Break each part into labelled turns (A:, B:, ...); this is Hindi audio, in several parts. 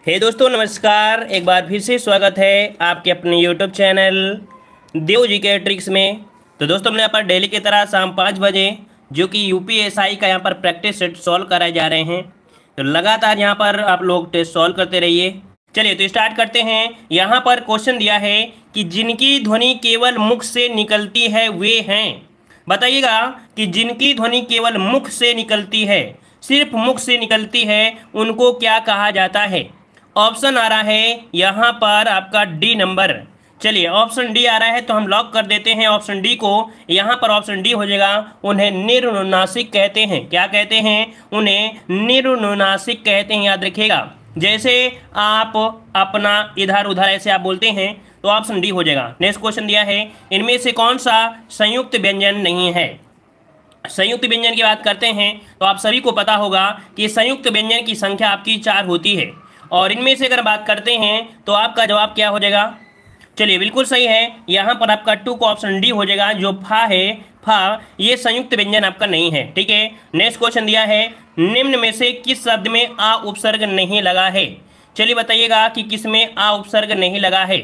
A: हे दोस्तों नमस्कार। एक बार फिर से स्वागत है आपके अपने यूट्यूब चैनल देव जी के ट्रिक्स में। तो दोस्तों हमने यहाँ पर डेली की तरह शाम 5 बजे जो कि यूपीएसआई का यहाँ पर प्रैक्टिस सेट सॉल्व कराए जा रहे हैं। तो लगातार यहाँ पर आप लोग टेस्ट सॉल्व करते रहिए। चलिए तो स्टार्ट करते हैं। यहाँ पर क्वेश्चन दिया है कि जिनकी ध्वनि केवल मुख से निकलती है वे हैं। बताइएगा कि जिनकी ध्वनि केवल मुख से निकलती है, सिर्फ मुख से निकलती है, उनको क्या कहा जाता है। ऑप्शन आ रहा है यहाँ पर आपका डी नंबर। चलिए ऑप्शन डी आ रहा है तो हम लॉक कर देते हैं ऑप्शन डी को। यहाँ पर ऑप्शन डी हो जाएगा। उन्हें निर्नुनासिक कहते हैं। क्या कहते हैं? उन्हें निर्नुनासिक कहते हैं। याद रखिएगा, जैसे आप अपना इधर उधर ऐसे आप बोलते हैं तो ऑप्शन डी हो जाएगा। नेक्स्ट क्वेश्चन दिया है, इनमें से कौन सा संयुक्त व्यंजन नहीं है। संयुक्त व्यंजन की बात करते हैं तो आप सभी को पता होगा कि संयुक्त व्यंजन की संख्या आपकी 4 होती है और इनमें से अगर बात करते हैं तो आपका जवाब क्या हो जाएगा। चलिए बिल्कुल सही है। यहाँ पर आपका 2 का ऑप्शन डी हो जाएगा। जो फा है, फा, ये संयुक्त व्यंजन आपका नहीं है। ठीक है। नेक्स्ट क्वेश्चन दिया है, निम्न में से किस शब्द में आ उपसर्ग नहीं लगा है। चलिए बताइएगा कि किस में आ उपसर्ग नहीं लगा है।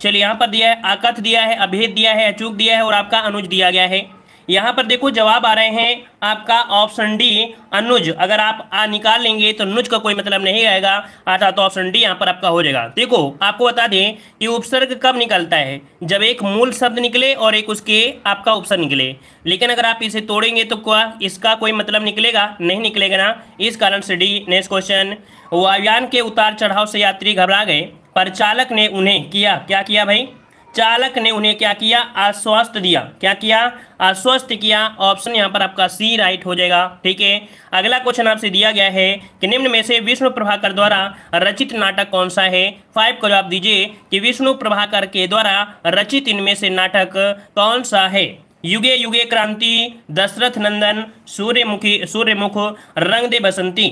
A: चलिए यहाँ पर दिया है आकथ दिया है, अभेद दिया है, अचूक दिया है और आपका अनुज दिया गया है। यहाँ पर देखो जवाब आ रहे हैं आपका ऑप्शन डी अनुज। अगर आप आ निकाल लेंगे तो नुज का कोई मतलब नहीं रहेगा, आता तो ऑप्शन डी यहाँ पर आपका हो जाएगा। देखो आपको बता दें कि उपसर्ग कब निकलता है, जब एक मूल शब्द निकले और एक उसके आपका उपसर्ग निकले। लेकिन अगर आप इसे तोड़ेंगे तो क्या इसका कोई मतलब निकलेगा? नहीं निकलेगा ना। इस कारण से डी। नेक्स्ट क्वेश्चन, वायुयान के उतार चढ़ाव से यात्री घबरा गए पर चालक ने उन्हें क्या किया भाई। चालक ने उन्हें क्या किया? आश्वस्त दिया। क्या किया? आश्वस्त किया। ऑप्शन यहाँ पर आपका सी राइट हो जाएगा। ठीक है। अगला क्वेश्चन आपसे दिया गया है कि निम्न में से विष्णु प्रभाकर द्वारा रचित नाटक कौन सा है। 5 का जवाब दीजिए कि विष्णु प्रभाकर के द्वारा रचित इनमें से नाटक कौन सा है। युगे युगे क्रांति, दशरथ नंदन, सूर्यमुख, रंग दे बसंती।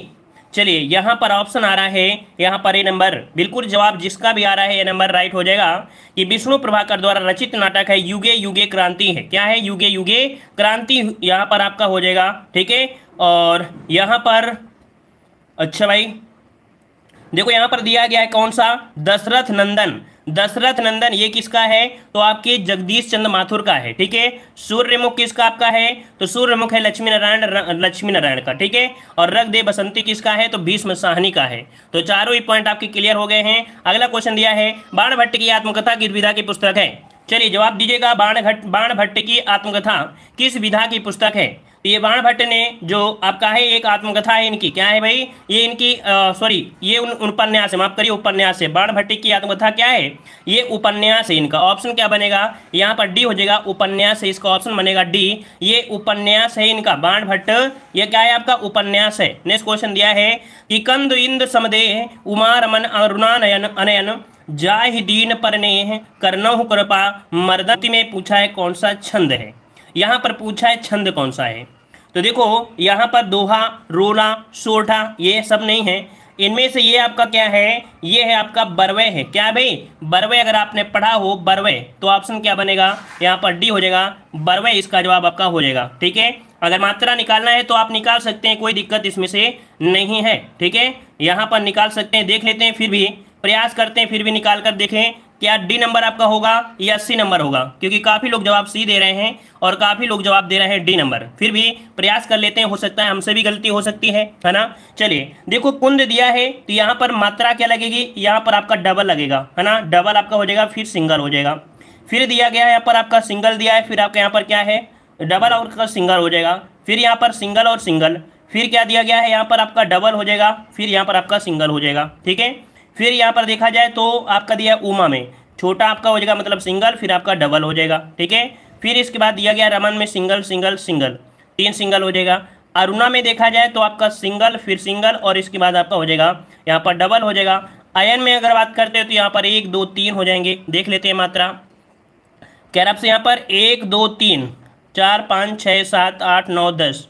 A: चलिए यहाँ पर ऑप्शन आ रहा है यहाँ पर ए नंबर। बिल्कुल जवाब जिसका भी आ रहा है ए नंबर राइट हो जाएगा कि विष्णु प्रभाकर द्वारा रचित नाटक है युगे युगे क्रांति है। क्या है? युगे युगे क्रांति यहाँ पर आपका हो जाएगा। ठीक है। और यहाँ पर अच्छा भाई देखो यहाँ पर दिया गया है कौन सा? दशरथ नंदन। दशरथ नंदन ये किसका है? तो आपके जगदीश चंद्र माथुर का है। ठीक है। सूर्यमुख किसका आपका है? तो सूर्यमुख है लक्ष्मी नारायण का। ठीक है। और रग दे बसंती किसका है? तो भीष्म साहनी का है। तो चारों ही पॉइंट आपके क्लियर हो गए हैं। अगला क्वेश्चन दिया है, बाणभट्ट की आत्मकथा किस विधा की पुस्तक है। चलिए जवाब दीजिएगा, बाणभट्ट की आत्मकथा किस विधा की पुस्तक है। तो ये बाणभट्ट ने जो आपका है एक आत्मकथा है इनकी। क्या है भाई? ये इनकी सॉरी ये उपन्यास है, माफ करिए उपन्यास है। बाणभट्ट की आत्मकथा क्या है? ये उपन्यास है इनका। ऑप्शन क्या बनेगा यहाँ पर? डी हो जाएगा। उपन्यास है, इसका ऑप्शन बनेगा डी। ये उपन्यास है इनका बाणभट्ट। ये क्या है आपका? उपन्यास है। नेक्स्ट क्वेश्चन दिया है कि कंद इंद समदेह उमा रमन अरुणानयन अनयन जाहि दीन परनेह करनहु कृपा मर्दति में पूछा है कौन सा छंद है। यहाँ पर पूछा है छंद कौन सा है। तो देखो यहाँ पर दोहा, रोला, सोठा ये सब नहीं है। इनमें से ये आपका क्या है? ये है आपका बरवे है। क्या भाई? बरवे। अगर आपने पढ़ा हो बरवे तो ऑप्शन क्या बनेगा यहाँ पर? डी हो जाएगा। बरवे इसका जवाब आपका हो जाएगा। ठीक है। अगर मात्रा निकालना है तो आप निकाल सकते हैं, कोई दिक्कत इसमें से नहीं है। ठीक है। यहाँ पर निकाल सकते हैं, देख लेते हैं, फिर भी प्रयास करते हैं, फिर भी निकाल कर देखें क्या डी नंबर आपका होगा या सी नंबर होगा, क्योंकि काफ़ी लोग जवाब सी दे रहे हैं और काफ़ी लोग जवाब दे रहे हैं डी नंबर। फिर भी प्रयास कर लेते हैं, हो सकता है हमसे भी गलती हो सकती है ना। चलिए देखो कुंद दिया है तो यहाँ पर मात्रा क्या लगेगी? यहाँ पर आपका डबल लगेगा, है ना। डबल आपका हो जाएगा, फिर सिंगल हो जाएगा। फिर दिया गया है यहाँ पर आपका सिंगल दिया है, फिर आपका यहाँ पर क्या है? डबल और का सिंगल हो जाएगा। फिर यहाँ पर सिंगल और सिंगल। फिर क्या दिया गया है? यहाँ पर आपका डबल हो जाएगा, फिर यहाँ पर आपका सिंगल हो जाएगा। ठीक है। फिर यहाँ पर देखा जाए तो आपका दिया है उमा में छोटा आपका हो जाएगा मतलब सिंगल, फिर आपका डबल हो जाएगा। ठीक है। फिर इसके बाद दिया गया रमन में सिंगल सिंगल सिंगल, 3 सिंगल हो जाएगा। अरुणा में देखा जाए तो आपका सिंगल फिर सिंगल और इसके बाद आपका हो जाएगा यहाँ पर डबल हो जाएगा। अयन में अगर बात करते हैं तो यहाँ पर 1 2 3 हो जाएंगे। देख लेते हैं मात्रा। कह रहा आपसे यहाँ पर 1 2 3 4 5 6 7 8 9 10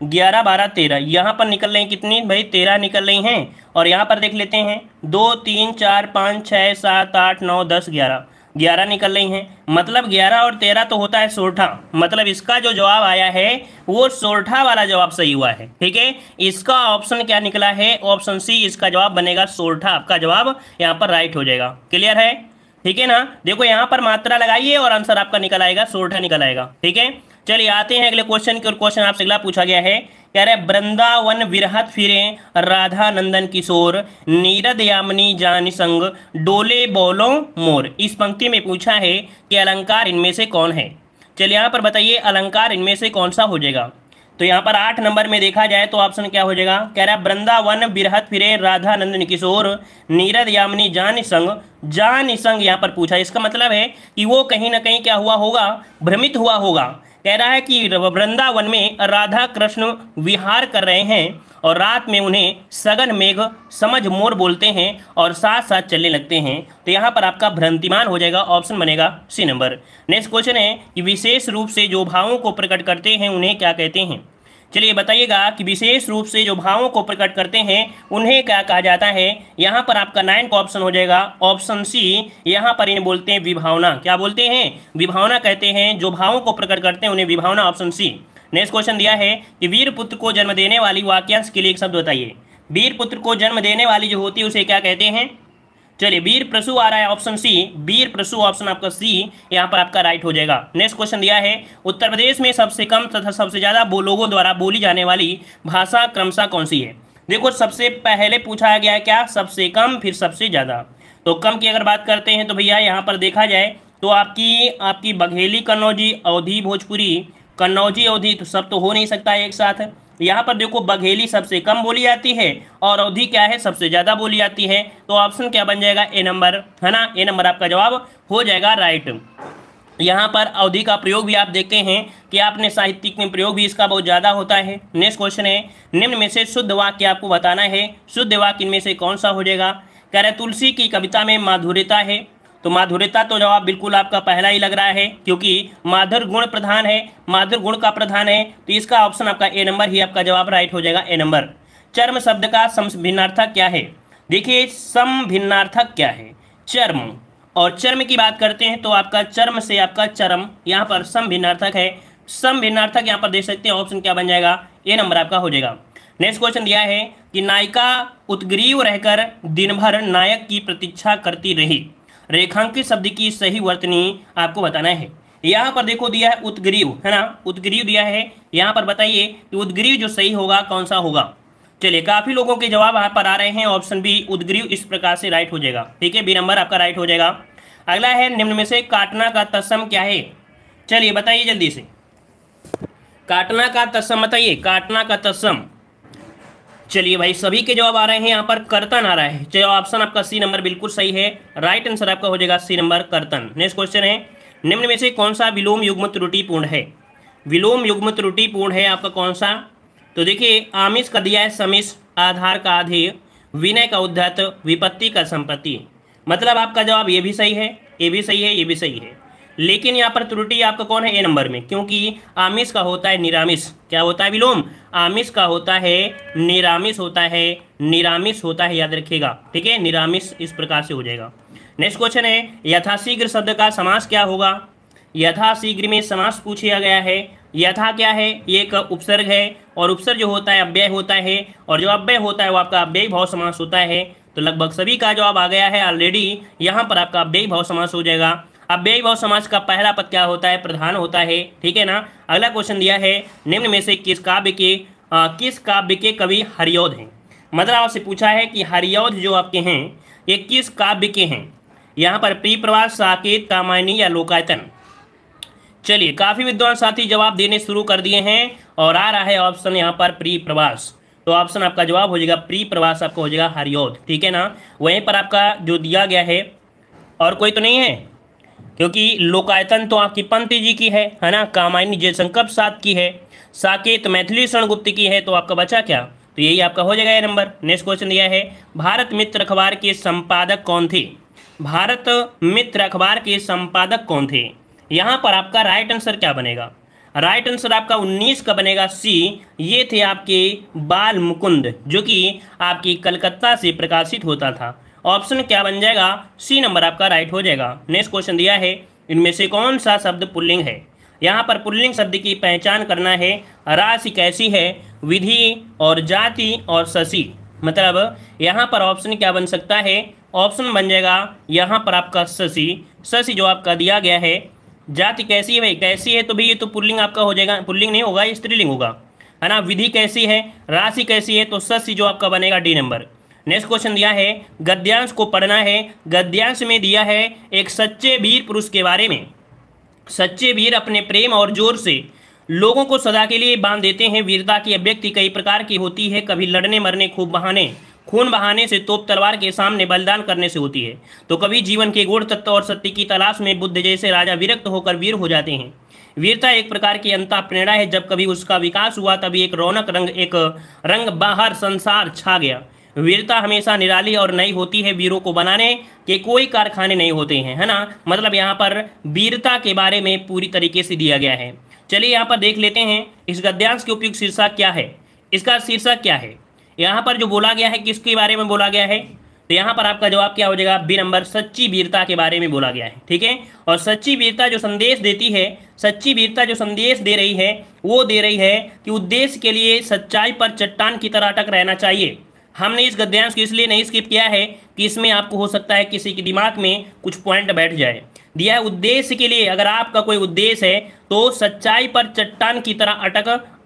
A: 11 12 13 यहाँ पर निकल रही कितनी भाई? 13 निकल रही हैं। और यहाँ पर देख लेते हैं 2 3 4 5 6 7 8 9 10 11 11 निकल रही हैं, मतलब 11 और 13 तो होता है सोरठा, मतलब इसका जो जवाब आया है वो सोरठा वाला जवाब सही हुआ है। ठीक है, इसका ऑप्शन क्या निकला है, ऑप्शन सी इसका जवाब बनेगा सोरठा, आपका जवाब यहाँ पर राइट हो जाएगा। क्लियर है, ठीक है ना। देखो यहाँ पर मात्रा लगाइए और आंसर आपका निकल आएगा, सोरठा निकल आएगा। ठीक है, चलिए आते हैं अगले क्वेश्चन की। और क्वेश्चन आपसे अगला पूछा गया है, कह रहे वृंदावन विरहत फिरे राधा नंदन किशोर, नीरद यामिनी जानि संग, डोले बोलो मोर। इस पंक्ति में पूछा है कि अलंकार इनमें से कौन है। चलिए यहाँ पर बताइए अलंकार इनमें से कौन सा हो जाएगा। तो यहाँ पर 8 नंबर में देखा जाए तो ऑप्शन क्या हो जाएगा, कह रहा है वृंदावन विरहत फिरे राधा नंदन किशोर, नीरद यामिनी जानि संग। जानि संग यहाँ पर पूछा, इसका मतलब है कि वो कहीं ना कहीं क्या हुआ होगा, भ्रमित हुआ होगा। कह रहा है कि वृंदावन में राधा कृष्ण विहार कर रहे हैं और रात में उन्हें सघन मेघ समझ मोर बोलते हैं और साथ साथ चलने लगते हैं। तो यहाँ पर आपका भ्रांतिमान हो जाएगा, ऑप्शन बनेगा सी नंबर। नेक्स्ट क्वेश्चन है कि विशेष रूप से जो भावों को प्रकट करते हैं उन्हें क्या कहते हैं। चलिए बताइएगा कि विशेष रूप से जो भावों को प्रकट करते हैं उन्हें क्या कहा जाता है। यहाँ पर आपका 9 का ऑप्शन हो जाएगा, ऑप्शन सी। यहाँ पर इन्हें बोलते हैं विभावना। क्या बोलते हैं, विभावना कहते हैं। जो भावों को प्रकट करते हैं उन्हें विभावना, ऑप्शन सी। नेक्स्ट क्वेश्चन दिया है कि वीर पुत्र को जन्म देने वाली वाक्यांश के लिए एक शब्द बताइए। वीर पुत्र को जन्म देने वाली जो होती है उसे क्या कहते हैं। चलिए वीर प्रसू आ रहा है, ऑप्शन सी, वीर प्रसू, ऑप्शन आपका सी यहाँ पर आपका राइट हो जाएगा। नेक्स्ट क्वेश्चन दिया है उत्तर प्रदेश में सबसे कम तथा सबसे ज्यादा लोगों द्वारा बोली जाने वाली भाषा क्रमशः कौन सी है। देखो सबसे पहले पूछा गया है क्या, सबसे कम फिर सबसे ज्यादा। तो कम की अगर बात करते हैं तो भैया यहाँ पर देखा जाए तो आपकी बघेली कन्नौजी, अवधी भोजपुरी, कन्नौजी अवधी, तो सब तो हो नहीं सकता है एक साथ। यहाँ पर देखो बघेली सबसे कम बोली जाती है और अवधी क्या है, सबसे ज्यादा बोली जाती है। तो ऑप्शन क्या बन जाएगा, ए नंबर, है ना। ए नंबर आपका जवाब हो जाएगा राइट। यहाँ पर अवधी का प्रयोग भी आप देखते हैं कि आपने साहित्यिक में प्रयोग भी इसका बहुत ज्यादा होता है। नेक्स्ट क्वेश्चन है निम्न में से शुद्ध वाक्य आपको बताना है। शुद्ध वाक्य इनमें से कौन सा हो जाएगा। कह रहे तुलसी की कविता में माधुर्यता है। तो माधुर्यता तो जवाब बिल्कुल आपका पहला ही लग रहा है क्योंकि माधुर गुण प्रधान है, माधुर गुण का प्रधान है। तो इसका ऑप्शन आपका ए नंबर ही आपका जवाब राइट हो जाएगा, ए नंबर। चर्म शब्द का समभिन्नार्थक क्या है। देखिए समभिन्नार्थक क्या है, चर्म। और चर्म की बात करते हैं तो आपका चर्म से आपका चरम, यहाँ पर समभिन्नार्थक है। समभिन्नार्थक यहाँ पर देख सकते हैं, ऑप्शन क्या बन जाएगा, ए नंबर आपका हो जाएगा। नेक्स्ट क्वेश्चन दिया है कि नायिका उत्ग्रीव रहकर दिन भर नायक की प्रतीक्षा करती रही। रेखांकित शब्द की सही वर्तनी आपको बताना है। यहाँ पर देखो दिया है उत्ग्रीव, है ना, उत्ग्रीव दिया है। यहाँ पर बताइए कि उत्ग्रीव जो सही होगा कौन सा होगा। चलिए काफी लोगों के जवाब यहाँ पर आ रहे हैं, ऑप्शन बी उत्ग्रीव इस प्रकार से राइट हो जाएगा। ठीक है, बी नंबर आपका राइट हो जाएगा। अगला है निम्न में से काटना का तत्सम क्या है। चलिए बताइए जल्दी से, काटना का तत्सम बताइए, काटना का तत्सम। चलिए भाई सभी के जवाब आ रहे हैं, यहाँ पर कर्तन आ रहा है। चलो ऑप्शन आपका सी नंबर बिल्कुल सही है, राइट आंसर आपका हो जाएगा सी नंबर, कर्तन। नेक्स्ट क्वेश्चन है निम्न में से कौन सा विलोम युग्म त्रुटिपूर्ण है। विलोम युग्म त्रुटिपूर्ण है आपका कौन सा। तो देखिए आमिष का दिया है समिष, आधार का आधेय, विनय का उद्धत, विपत्ति का संपत्ति। मतलब आपका जवाब ये भी सही है, ये भी सही है, ये भी सही है। लेकिन यहाँ पर त्रुटि आपका कौन है, ए नंबर में, क्योंकि आमिष का होता है निरामिष। क्या होता है विलोम, आमिष का होता है निरामिष होता है, निरामिष होता है, याद रखिएगा। ठीक है, निरामिष इस प्रकार से हो जाएगा। नेक्स्ट क्वेश्चन है यथाशीघ्र शब्द का समास क्या होगा। यथाशीघ्र में समास पूछा गया है। यथा क्या है, ये एक उपसर्ग है और उपसर्ग जो होता है अव्यय होता है और जो अव्यय होता है वो आपका अव्ययी भाव समास होता है। तो लगभग सभी का जवाब आ गया है ऑलरेडी। यहाँ पर आपका अव्ययी भाव समास हो जाएगा। अव्ययी भाव समास का पहला पद क्या होता है, प्रधान होता है। ठीक है ना। अगला क्वेश्चन दिया है निम्न में से किस काव्य के कवि हरिऔध हैं। मतलब आपसे पूछा है कि हरिऔध जो आपके हैं ये किस काव्य के हैं। यहाँ पर प्रियप्रवास, साकेत, कामायनी या लोकायतन। चलिए काफी विद्वान साथी जवाब देने शुरू कर दिए हैं और आ रहा है ऑप्शन यहाँ पर प्रियप्रवास। तो ऑप्शन आपका जवाब हो जाएगा प्रियप्रवास, आपका हो जाएगा हरिऔध। ठीक है ना। वहीं पर आपका जो दिया गया है और कोई तो नहीं है, क्योंकि लोकायतन तो आपकी पंत जी की है ना, कामायनी जयशंकर प्रसाद की है, साकेत मैथिली शरण गुप्त की है। तो आपका बचा क्या, तो यही आपका हो जाएगा ये नंबर। नेक्स्ट क्वेश्चन दिया है भारत मित्र अखबार के संपादक कौन थे। भारत मित्र अखबार के संपादक कौन थे। यहाँ पर आपका राइट आंसर क्या बनेगा, राइट आंसर आपका 19 का बनेगा सी। ये थे आपके बाल मुकुंद, जो कि आपकी कलकत्ता से प्रकाशित होता था ऑप्शन क्या बन जाएगा, सी नंबर आपका राइट हो जाएगा। नेक्स्ट क्वेश्चन दिया है, इनमें से कौन सा शब्द पुल्लिंग है। यहाँ पर पुल्लिंग शब्द की पहचान करना है। राशि कैसी है, विधि और जाति और शशि। मतलब यहाँ पर ऑप्शन क्या बन सकता है, ऑप्शन बन जाएगा यहाँ पर आपका शशि। शशि जो आपका दिया गया है। जाति कैसी है भाई, कैसी है तो भाई ये तो पुल्लिंग आपका हो जाएगा, पुल्लिंग नहीं होगा, ये स्त्रीलिंग होगा, है ना। विधि कैसी है, राशि कैसी है, तो शशि जो आपका बनेगा डी नंबर। नेक्स्ट क्वेश्चन दिया है, गद्यांश को पढ़ना है। गद्यांश में दिया है एक सच्चे वीर पुरुष के बारे में। सच्चे वीर अपने प्रेम और जोर से लोगों को सदा के लिए बांध देते हैं। वीरता की अभिव्यक्ति कई प्रकार की होती है, कभी लड़ने मरने खून बहाने से, तोप तलवार के सामने बलिदान करने से होती है, तो कभी जीवन के गूढ़ तत्व और सत्य की तलाश में बुद्ध जैसे राजा विरक्त होकर वीर हो जाते हैं। वीरता एक प्रकार की अंतः प्रेरणा है, जब कभी उसका विकास हुआ तभी एक रंग बाहर संसार छा गया। वीरता हमेशा निराली और नई होती है, वीरों को बनाने के कोई कारखाने नहीं होते हैं, है ना। मतलब यहाँ पर वीरता के बारे में पूरी तरीके से दिया गया है। चलिए यहाँ पर देख लेते हैं इस गद्यांश के उपयुक्त शीर्षक क्या है। इसका शीर्षक क्या है, यहाँ पर जो बोला गया है किसके बारे में बोला गया है, तो यहाँ पर आपका जवाब क्या हो जाएगा, बी नंबर, सच्ची वीरता के बारे में बोला गया है। ठीक है, और सच्ची वीरता जो संदेश देती है, सच्ची वीरता जो संदेश दे रही है वो दे रही है कि उद्देश्य के लिए सच्चाई पर चट्टान की तरह अटक रहना चाहिए। हमने इस गद्यांश को इसलिए नहीं स्किप किया है कि इसमें आपको हो सकता है किसी के दिमाग में कुछ पॉइंट बैठ जाए। दिया है उद्देश्य के लिए, अगर आपका कोई उद्देश्य है तो सच्चाई पर चट्टान की तरह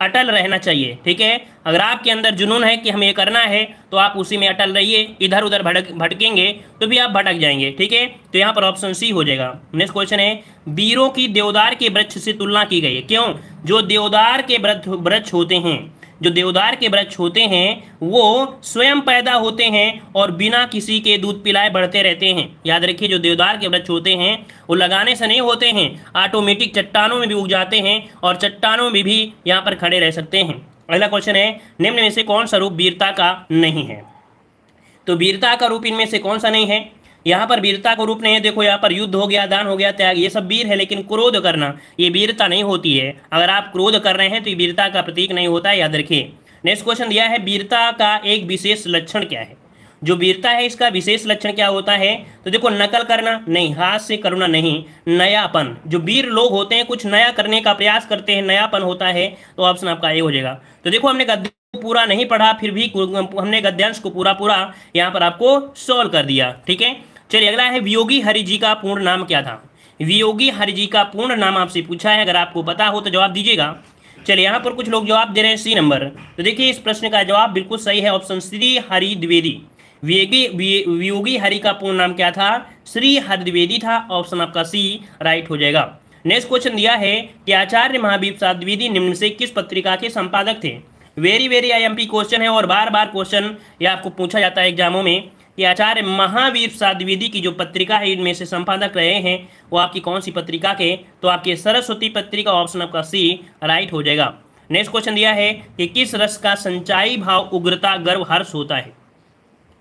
A: अटल रहना चाहिए। ठीक है, अगर आपके अंदर जुनून है कि हमें ये करना है तो आप उसी में अटल रहिए, इधर उधर भटकेंगे तो भी आप भटक जाएंगे। ठीक है, तो यहाँ पर ऑप्शन सी हो जाएगा। नेक्स्ट क्वेश्चन है, वीरों की देवदार के वृक्ष से तुलना की गई है। क्यों, जो देवदार के वृक्ष होते हैं, जो देवदार के वृक्ष होते हैं वो स्वयं पैदा होते हैं और बिना किसी के दूध पिलाए बढ़ते रहते हैं। याद रखिए, जो देवदार के वृक्ष होते हैं वो लगाने से नहीं होते हैं, ऑटोमेटिक चट्टानों में भी उग जाते हैं और चट्टानों में भी यहाँ पर खड़े रह सकते हैं। अगला क्वेश्चन है, निम्न में से कौन सा रूप वीरता का नहीं है। तो वीरता का रूप इनमें से कौन सा नहीं है, यहाँ पर वीरता का रूप नहीं है। देखो यहाँ पर युद्ध हो गया, दान हो गया, त्याग, ये सब वीर है, लेकिन क्रोध करना ये वीरता नहीं होती है। अगर आप क्रोध कर रहे हैं तो ये वीरता का प्रतीक नहीं होता है, याद रखिए। नेक्स्ट क्वेश्चन दिया है, वीरता का एक विशेष लक्षण क्या है। जो वीरता है इसका विशेष लक्षण क्या होता है, तो देखो नकल करना नहीं, हाथ से करुणा नहीं, नयापन। जो वीर लोग होते हैं कुछ नया करने का प्रयास करते हैं, नयापन होता है, तो ऑप्शन आपका ए हो जाएगा। तो देखो हमने गद्यांश पूरा नहीं पढ़ा, फिर भी हमने गद्यांश को पूरा यहाँ पर आपको सॉल्व कर दिया। ठीक है, चलिए अगला है, वियोगी हरि जी का पूर्ण नाम क्या था। वियोगी हरि जी का पूर्ण नाम आपसे पूछा है, अगर आपको पता हो तो जवाब दीजिएगा। चलिए यहाँ पर कुछ लोग जवाब दे रहे हैं सी नंबर, तो देखिए इस प्रश्न का जवाब बिल्कुल सही है, ऑप्शन श्री हरि द्विवेदी। वियोगी हरि का पूर्ण नाम क्या था, श्री हरि द्विवेदी था, ऑप्शन आपका सी राइट हो जाएगा। नेक्स्ट क्वेश्चन दिया है कि आचार्य महावीर प्रसाद द्विवेदी निम्न से किस पत्रिका के संपादक थे। वेरी IMP क्वेश्चन है और बार बार क्वेश्चन ये आपको पूछा जाता है एग्जामों में कि आचार्य महावीर प्रसाद द्विवेदी की जो पत्रिका है इनमें से संपादक रहे हैं वो आपकी कौन सी पत्रिका के, तो आपकी सरस्वती पत्रिका, ऑप्शन आपका सी राइट हो जाएगा। नेक्स्ट क्वेश्चन दिया है कि किस रस का संचारी भाव उग्रता गर्व हर्ष होता है।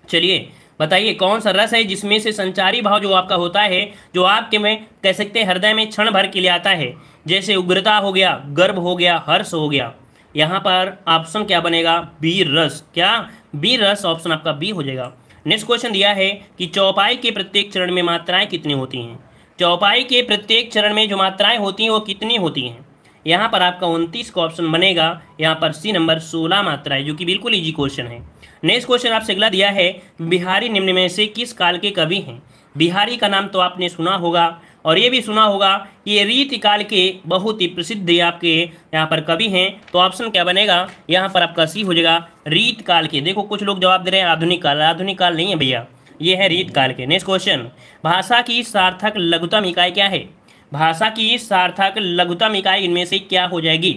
A: चलिए बताइए कौन सा रस है जिसमें से संचारी भाव जो आपका होता है, जो आपके में कह सकते हैं हृदय में क्षण भर के लिए आता है, जैसे उग्रता हो गया, गर्व हो गया, हर्ष हो गया। यहाँ पर ऑप्शन क्या बनेगा, वीर रस। क्या, वीर रस, ऑप्शन आपका बी हो जाएगा। नेक्स्ट क्वेश्चन दिया है कि चौपाई के प्रत्येक चरण में मात्राएं कितनी होती हैं। चौपाई के प्रत्येक चरण में जो मात्राएं होती हैं वो कितनी होती हैं, यहाँ पर आपका 29 का ऑप्शन बनेगा। यहाँ पर सी नंबर 16 मात्राएं, जो कि बिल्कुल इजी क्वेश्चन है। नेक्स्ट क्वेश्चन आपसे अगला दिया है, बिहारी निम्न में से किस काल के कवि हैं। बिहारी का नाम तो आपने सुना होगा और ये भी सुना होगा कि ये रीति काल के बहुत ही प्रसिद्ध आपके यहाँ पर कवि हैं, तो ऑप्शन क्या बनेगा, यहाँ पर आपका सी हो जाएगा, रीत काल के। देखो कुछ लोग जवाब दे रहे हैं आधुनिक काल, आधुनिक काल नहीं है भैया, ये है रीत काल के। नेक्स्ट क्वेश्चन, भाषा की सार्थक लघुतम इकाई क्या है। भाषा की सार्थक लघुतम इकाई इनमें से क्या हो जाएगी,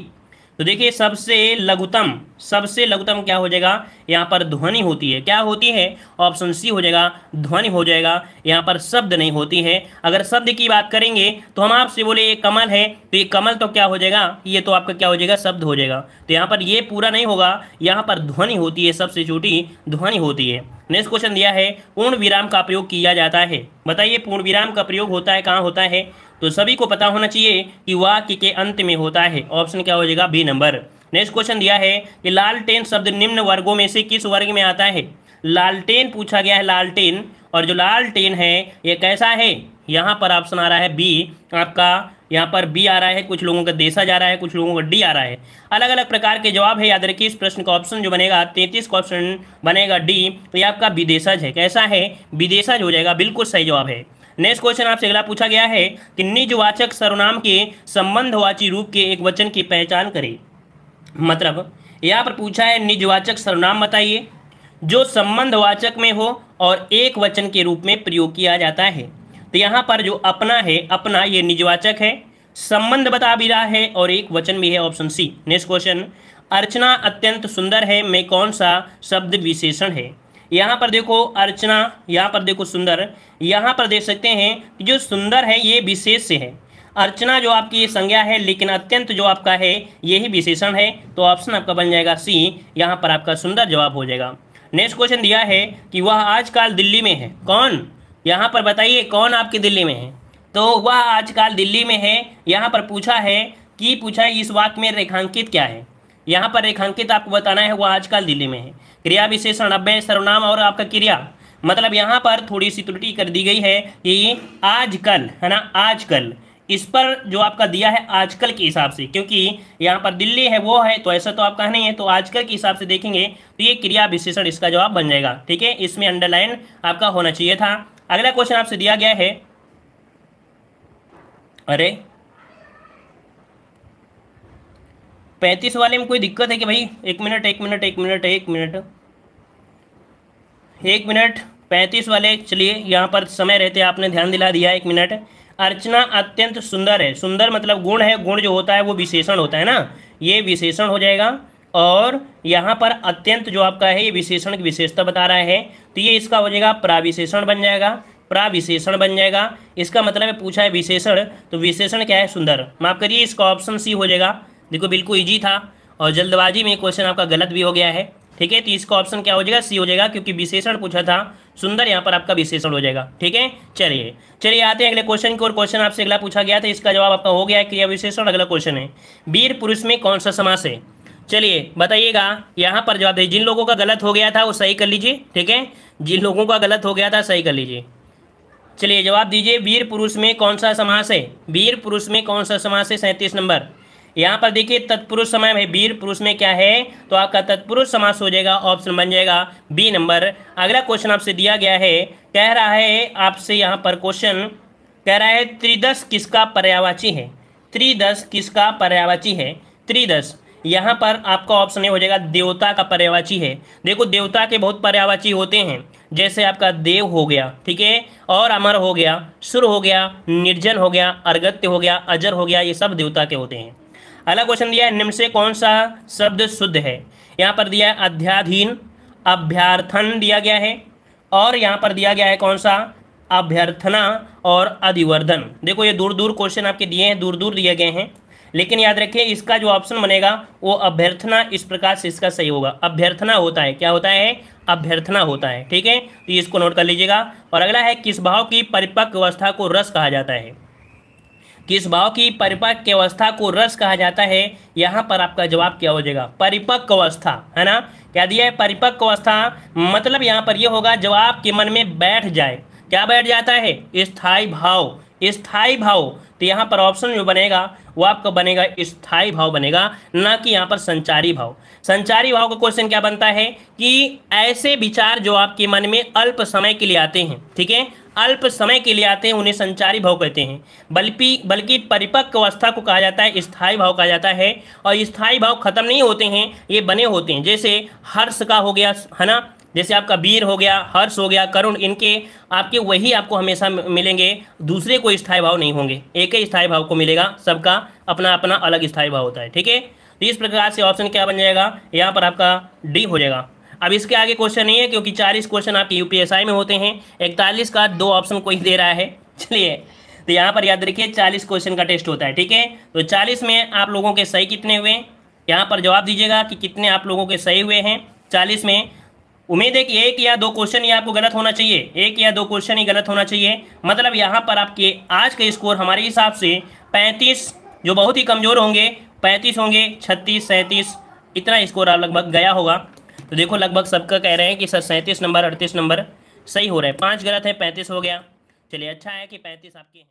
A: तो देखिए सबसे लघुतम क्या हो जाएगा, यहाँ पर ध्वनि होती है। क्या होती है, ऑप्शन सी हो जाएगा, ध्वनि हो जाएगा। यहाँ पर शब्द नहीं होती है। अगर शब्द की बात करेंगे तो हम आपसे बोले ये कमल है, तो ये कमल तो क्या हो जाएगा, ये तो आपका क्या हो जाएगा, शब्द हो जाएगा। तो यहाँ पर ये पूरा नहीं होगा, यहाँ पर ध्वनि होती है, सबसे छोटी ध्वनि होती है। नेक्स्ट क्वेश्चन दिया है, पूर्ण विराम का प्रयोग किया जाता है। बताइए पूर्ण विराम का प्रयोग होता है कहाँ होता है, तो सभी को पता होना चाहिए कि वाक्य के अंत में होता है, ऑप्शन क्या हो जाएगा, बी नंबर। नेक्स्ट क्वेश्चन दिया है कि लालटेन शब्द निम्न वर्गों में से किस वर्ग में आता है। लालटेन पूछा गया है, लालटेन, और जो लालटेन है ये कैसा है, यहाँ पर ऑप्शन आ रहा है बी आपका, यहाँ पर बी आ रहा है, कुछ लोगों का देशज आ रहा है, कुछ लोगों का डी आ रहा है। अलग अलग प्रकार के जवाब है, याद रखिए। इस प्रश्न का ऑप्शन जो बनेगा 33 का ऑप्शन बनेगा डी, तो ये आपका विदेशज है। कैसा है, विदेशज हो जाएगा, बिल्कुल सही जवाब है। नेक्स्ट क्वेश्चन आपसे अगला पूछा गया है कि निजवाचक सर्वनाम के संबंधवाची रूप के एक वचन की पहचान करें। मतलब यहाँ पर पूछा है निजवाचक सर्वनाम बताइए जो संबंधवाचक में हो और एक वचन के रूप में प्रयोग किया जाता है। तो यहाँ पर जो अपना है, अपना ये निजवाचक है, संबंध बता भी रहा है और एक वचन भी है, ऑप्शन सी। नेक्स्ट क्वेश्चन, अर्चना अत्यंत सुंदर है में कौन सा शब्द विशेषण है। यहाँ पर देखो अर्चना, यहाँ पर देखो सुंदर, यहाँ पर देख सकते हैं कि जो सुंदर है ये विशेष से है, अर्चना जो आपकी ये संज्ञा है, लेकिन अत्यंत जो आपका है यही विशेषण है। तो ऑप्शन आपका बन जाएगा सी, यहाँ पर आपका सुंदर जवाब हो जाएगा। नेक्स्ट क्वेश्चन दिया है कि वह आजकल दिल्ली में है। कौन, यहाँ पर बताइए कौन आपकी दिल्ली में है। तो वह आजकल दिल्ली में है, यहाँ पर पूछा है इस वाक्य में रेखांकित क्या है। यहाँ पर रेखांकित आपको बताना है वह आजकल दिल्ली में है। क्रिया विशेषण अव्यय सर्वनाम और आपका क्रिया, मतलब यहाँ पर थोड़ी सी त्रुटि कर दी गई है कि आजकल है ना, आजकल इस पर जो आपका दिया है आजकल के हिसाब से, क्योंकि यहाँ पर दिल्ली है वो है, तो ऐसा तो आपका नहीं है, तो आजकल के हिसाब से देखेंगे तो ये क्रिया विशेषण इसका जवाब बन जाएगा। ठीक है, इसमें अंडरलाइन आपका होना चाहिए था। अगला क्वेश्चन आपसे दिया गया है, अरे 35 वाले में कोई दिक्कत है कि भाई, एक मिनट 35 वाले, चलिए यहाँ पर समय रहते आपने ध्यान दिला दिया। 1 मिनट, अर्चना अत्यंत सुंदर है, सुंदर मतलब गुण है, गुण जो होता है वो विशेषण होता है ना, ये विशेषण हो जाएगा। और यहाँ पर अत्यंत जो आपका है ये विशेषण की विशेषता बता रहा है, तो ये इसका हो जाएगा प्राविशेषण बन जाएगा, प्राविशेषण बन जाएगा। इसका मतलब है पूछा है विशेषण, तो विशेषण क्या है, सुंदर। माफ करिए, इसका ऑप्शन सी हो जाएगा। देखो बिल्कुल ईजी था और जल्दबाजी में क्वेश्चन आपका गलत भी हो गया है। ठीक है, तो इसका ऑप्शन क्या हो जाएगा, सी हो जाएगा, क्योंकि विशेषण पूछा था, सुंदर यहाँ पर आपका विशेषण हो जाएगा। ठीक है, चलिए आते हैं अगले क्वेश्चन की ओर। क्वेश्चन आपसे अगला पूछा गया था, इसका जवाब आपका हो गया है क्रिया विशेषण। अगला क्वेश्चन है वीर पुरुष में कौन सा समास है। चलिए बताइएगा, यहाँ पर जवाब है, जिन लोगों का गलत हो गया था वो सही कर लीजिए। ठीक है, जिन लोगों का गलत हो गया था सही कर लीजिए। चलिए जवाब दीजिए, वीर पुरुष में कौन सा समास है, वीर पुरुष में कौन सा समास है। 37 नंबर, यहाँ पर देखिए तत्पुरुष समय है, वीर पुरुष में क्या है, तो आपका तत्पुरुष समास हो जाएगा, ऑप्शन बन जाएगा बी नंबर। अगला क्वेश्चन आपसे दिया गया है, कह रहा है आपसे यहाँ पर क्वेश्चन कह रहा है त्रिदश किसका पर्यायवाची है। त्रिदश किसका पर्यायवाची है, त्रिदश यहाँ पर आपका ऑप्शन हो जाएगा देवता का पर्यायवाची है। देखो देवता के बहुत पर्यायवाची होते हैं, जैसे आपका देव हो गया, ठीक है, और अमर हो गया, सुर हो गया, निर्जन हो गया, अर्गत्य हो गया, अजर हो गया, ये सब देवता के होते हैं। अगला क्वेश्चन दिया है, निम्न से कौन सा शब्द शुद्ध है। यहाँ पर दिया है अध्याधीन, अभ्यर्थन दिया गया है, और यहाँ पर दिया गया है कौन सा, अभ्यर्थना और अधिवर्धन। देखो ये दूर दूर क्वेश्चन आपके दिए हैं, दूर दूर दिए गए हैं, लेकिन याद रखिए इसका जो ऑप्शन बनेगा वो अभ्यर्थना, इस प्रकार से इसका सही होगा। अभ्यर्थना होता है, क्या होता है, अभ्यर्थना होता है। ठीक है, तो इसको नोट कर लीजिएगा। और अगला है, किस भाव की परिपक्व अवस्था को रस कहा जाता है। किस भाव की परिपक्व अवस्था को रस कहा जाता है। यहाँ पर आपका जवाब क्या हो जाएगा, परिपक्व अवस्था, है ना। क्या दिया है, परिपक्व अवस्था, मतलब यहाँ पर ये होगा जब आपके मन में बैठ जाए, क्या बैठ जाता है, स्थायी भाव, स्थायी भाव। तो यहाँ पर ऑप्शन जो बनेगा वो आपका बनेगा स्थायी भाव बनेगा, ना कि यहाँ पर संचारी भाव। संचारी भाव का क्वेश्चन क्या बनता है कि ऐसे विचार जो आपके मन में अल्प समय के लिए आते हैं, ठीक है, अल्प समय के लिए आते हैं, उन्हें संचारी भाव कहते हैं। बल्कि परिपक्व अवस्था को कहा जाता है, स्थायी भाव कहा जाता है। और स्थायी भाव खत्म नहीं होते हैं, ये बने होते हैं। जैसे हर्ष का हो गया, है ना, जैसे आपका वीर हो गया, हर्ष हो गया, करुण, इनके आपके वही आपको हमेशा मिलेंगे, दूसरे कोई स्थायी भाव नहीं होंगे, एक ही स्थायी भाव को मिलेगा, सबका अपना अपना अलग स्थायी भाव होता है। ठीक है, तो इस प्रकार से ऑप्शन क्या बन जाएगा, यहाँ पर आपका डी हो जाएगा। अब इसके आगे क्वेश्चन नहीं है, क्योंकि 40 क्वेश्चन आपके यूपीएसआई में होते हैं, 41 का 2 ऑप्शन कोई दे रहा है। चलिए, तो यहाँ पर याद रखिए 40 क्वेश्चन का टेस्ट होता है। ठीक है, तो 40 में आप लोगों के सही कितने हुए, यहाँ पर जवाब दीजिएगा कि कितने आप लोगों के सही हुए हैं 40 में। उम्मीद है कि 1 या 2 क्वेश्चन ही आपको गलत होना चाहिए, 1 या 2 क्वेश्चन ही गलत होना चाहिए। मतलब यहाँ पर आपके आज का स्कोर हमारे हिसाब से 35, जो बहुत ही कमज़ोर होंगे 35 होंगे, 36, 37 इतना स्कोर लगभग गया होगा। तो देखो लगभग सबका कह रहे हैं कि सर 37 नंबर, 38 नंबर, सही हो रहा है। 5 गलत है, 35 हो गया। चलिए अच्छा है कि 35 आपके हैं।